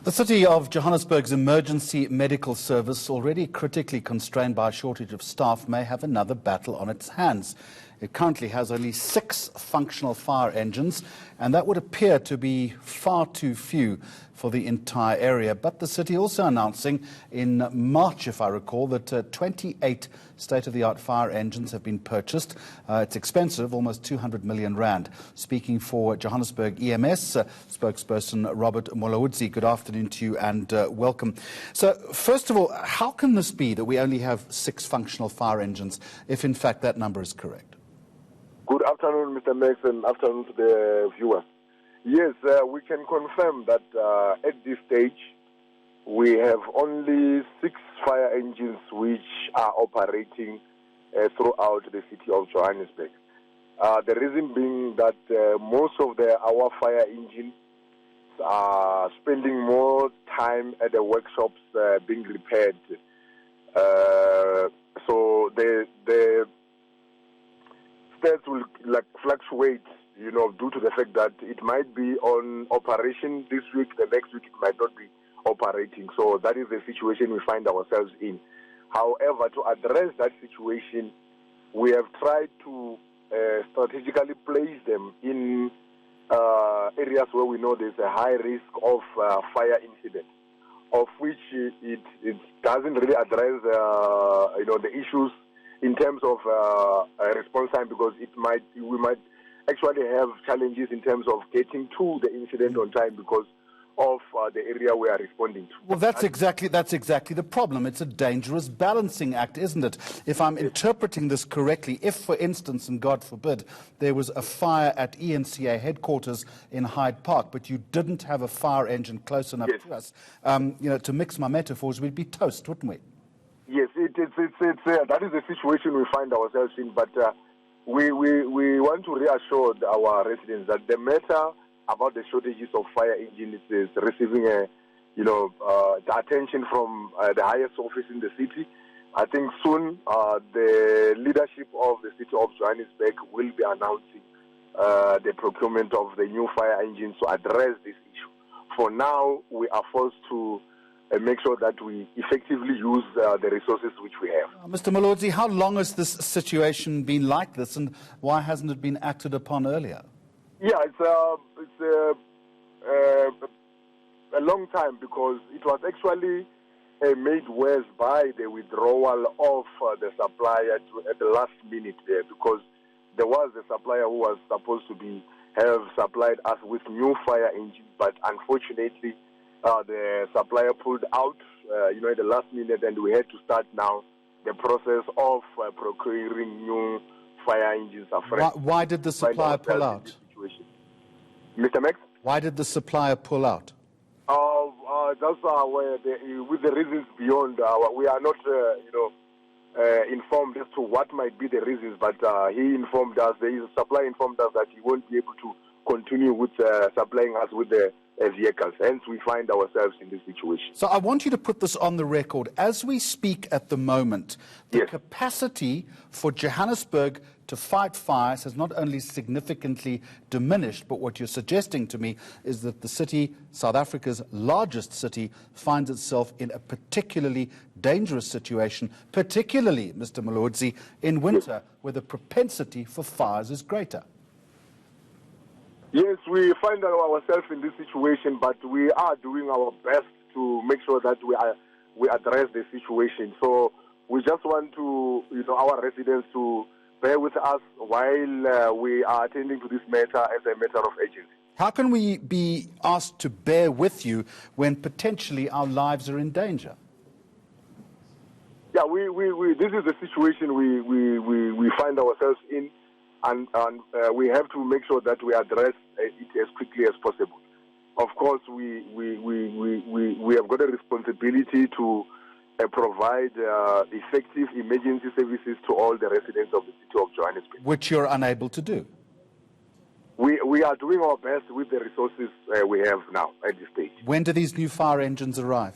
The City of Johannesburg's emergency medical service, already critically constrained by a shortage of staff, may have another battle on its hands. It currently has only 6 functional fire engines, and that would appear to be far too few for the entire area. But the city also announcing in March, if I recall, that 28 state-of-the-art fire engines have been purchased. It's expensive, almost 200 million rand. Speaking for Johannesburg EMS, spokesperson Robert Mulaudzi, good afternoon to you and welcome. So, first of all, how can this be that we only have 6 functional fire engines, if in fact that number is correct? Good afternoon, Mr. Max, and afternoon to the viewers. Yes, we can confirm that at this stage we have only 6 fire engines which are operating throughout the city of Johannesburg. The reason being that most of our fire engines are spending more time at the workshops being repaired. So the stats will fluctuate, due to the fact that it might be on operation this week, the next week it might not be operating. So that is the situation we find ourselves in. However, to address that situation, we have tried to strategically place them in areas where we know there's a high risk of fire incident, of which it doesn't really address the issues in terms of response time, because we might actually have challenges in terms of getting to the incident on time because of the area we are responding to. Well, that's exactly the problem. It's a dangerous balancing act, isn't it? If I'm interpreting this correctly, if, for instance, and God forbid, there was a fire at ENCA headquarters in Hyde Park, but you didn't have a fire engine close enough to us, to mix my metaphors, we'd be toast, wouldn't we? Yes, that is the situation we find ourselves in, but we want to reassure our residents that the matter about the shortages of fire engines is receiving the attention from the highest office in the city. I think soon the leadership of the City of Johannesburg will be announcing the procurement of the new fire engines to address this issue. For now, we are forced to make sure that we effectively use the resources which we have. Mr. Mulaudzi, how long has this situation been like this, and why hasn't it been acted upon earlier? Yeah, it's a long time, because it was actually made worse by the withdrawal of the supplier at the last minute there, because there was a supplier who was supposed to have supplied us with new fire engines, but unfortunately the supplier pulled out, at the last minute, and we had to start now the process of procuring new fire engines afresh. Why did the supplier pull out? Mr. Max? Why did the supplier pull out? That's with the reasons beyond. We are not, informed as to what might be the reasons, but he informed us, the supplier informed us that he won't be able to continue with supplying us with the vehicles. Hence, we find ourselves in this situation. So I want you to put this on the record. As we speak at the moment, the capacity for Johannesburg to fight fires has not only significantly diminished, but what you're suggesting to me is that the city, South Africa's largest city, finds itself in a particularly dangerous situation, particularly, Mr. Mulaudzi, in winter, where the propensity for fires is greater. Yes, we find ourselves in this situation, but we are doing our best to make sure that we address the situation. So we just want to, our residents to bear with us while we are attending to this matter as a matter of urgency. How can we be asked to bear with you when potentially our lives are in danger? Yeah, this is the situation we find ourselves in. And we have to make sure that we address it as quickly as possible. Of course, we have got a responsibility to provide effective emergency services to all the residents of the City of Johannesburg. Which you're unable to do. We are doing our best with the resources we have now at this stage. When do these new fire engines arrive?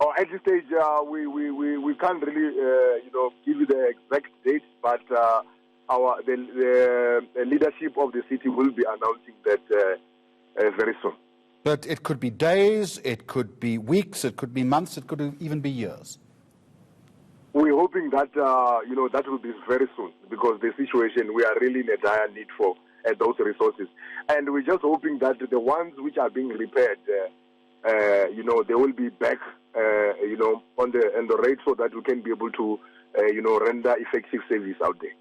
At this stage, we can't really give you the exact date, but the leadership of the city will be announcing that very soon. But it could be days, it could be weeks, it could be months, it could even be years. We're hoping that, that will be very soon, because the situation, we are really in a dire need for those resources. And we're just hoping that the ones which are being repaired, they will be back, on the rate, so that we can be able to, render effective service out there.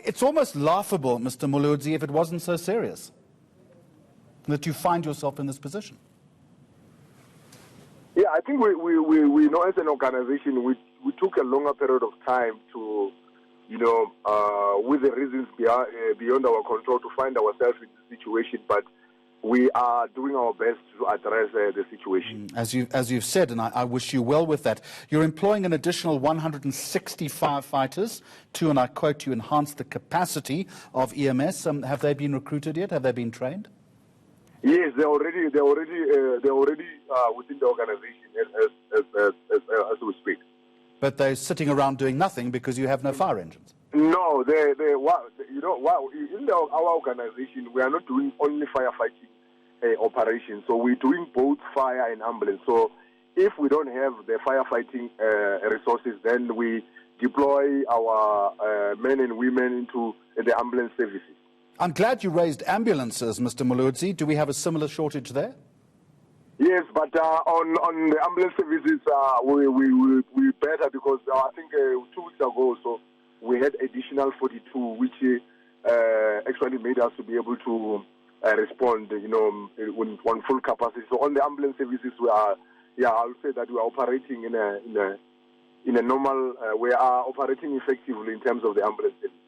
It's almost laughable, Mr. Mulaudzi, if it wasn't so serious that you find yourself in this position. Yeah, I think we know, as an organization, we took a longer period of time to, with the reasons beyond our control, to find ourselves in this situation, but we are doing our best to address the situation. As you've said, and I wish you well with that, you're employing an additional 160 firefighters to, and I quote, to enhance the capacity of EMS. Have they been recruited yet? Have they been trained? Yes, they're already within the organization as we speak. But they're sitting around doing nothing because you have no fire engines. No, in our organization, we are not doing only firefighting operations. So we're doing both fire and ambulance. So if we don't have the firefighting resources, then we deploy our men and women into the ambulance services. I'm glad you raised ambulances, Mr. Mulaudzi. Do we have a similar shortage there? Yes, but on the ambulance services, we better, because I think 2 weeks ago, so we had additional 42, which actually made us to be able to respond, on full capacity. So on the ambulance services, we are, I would say that we are operating in a normal, we are operating effectively in terms of the ambulance services.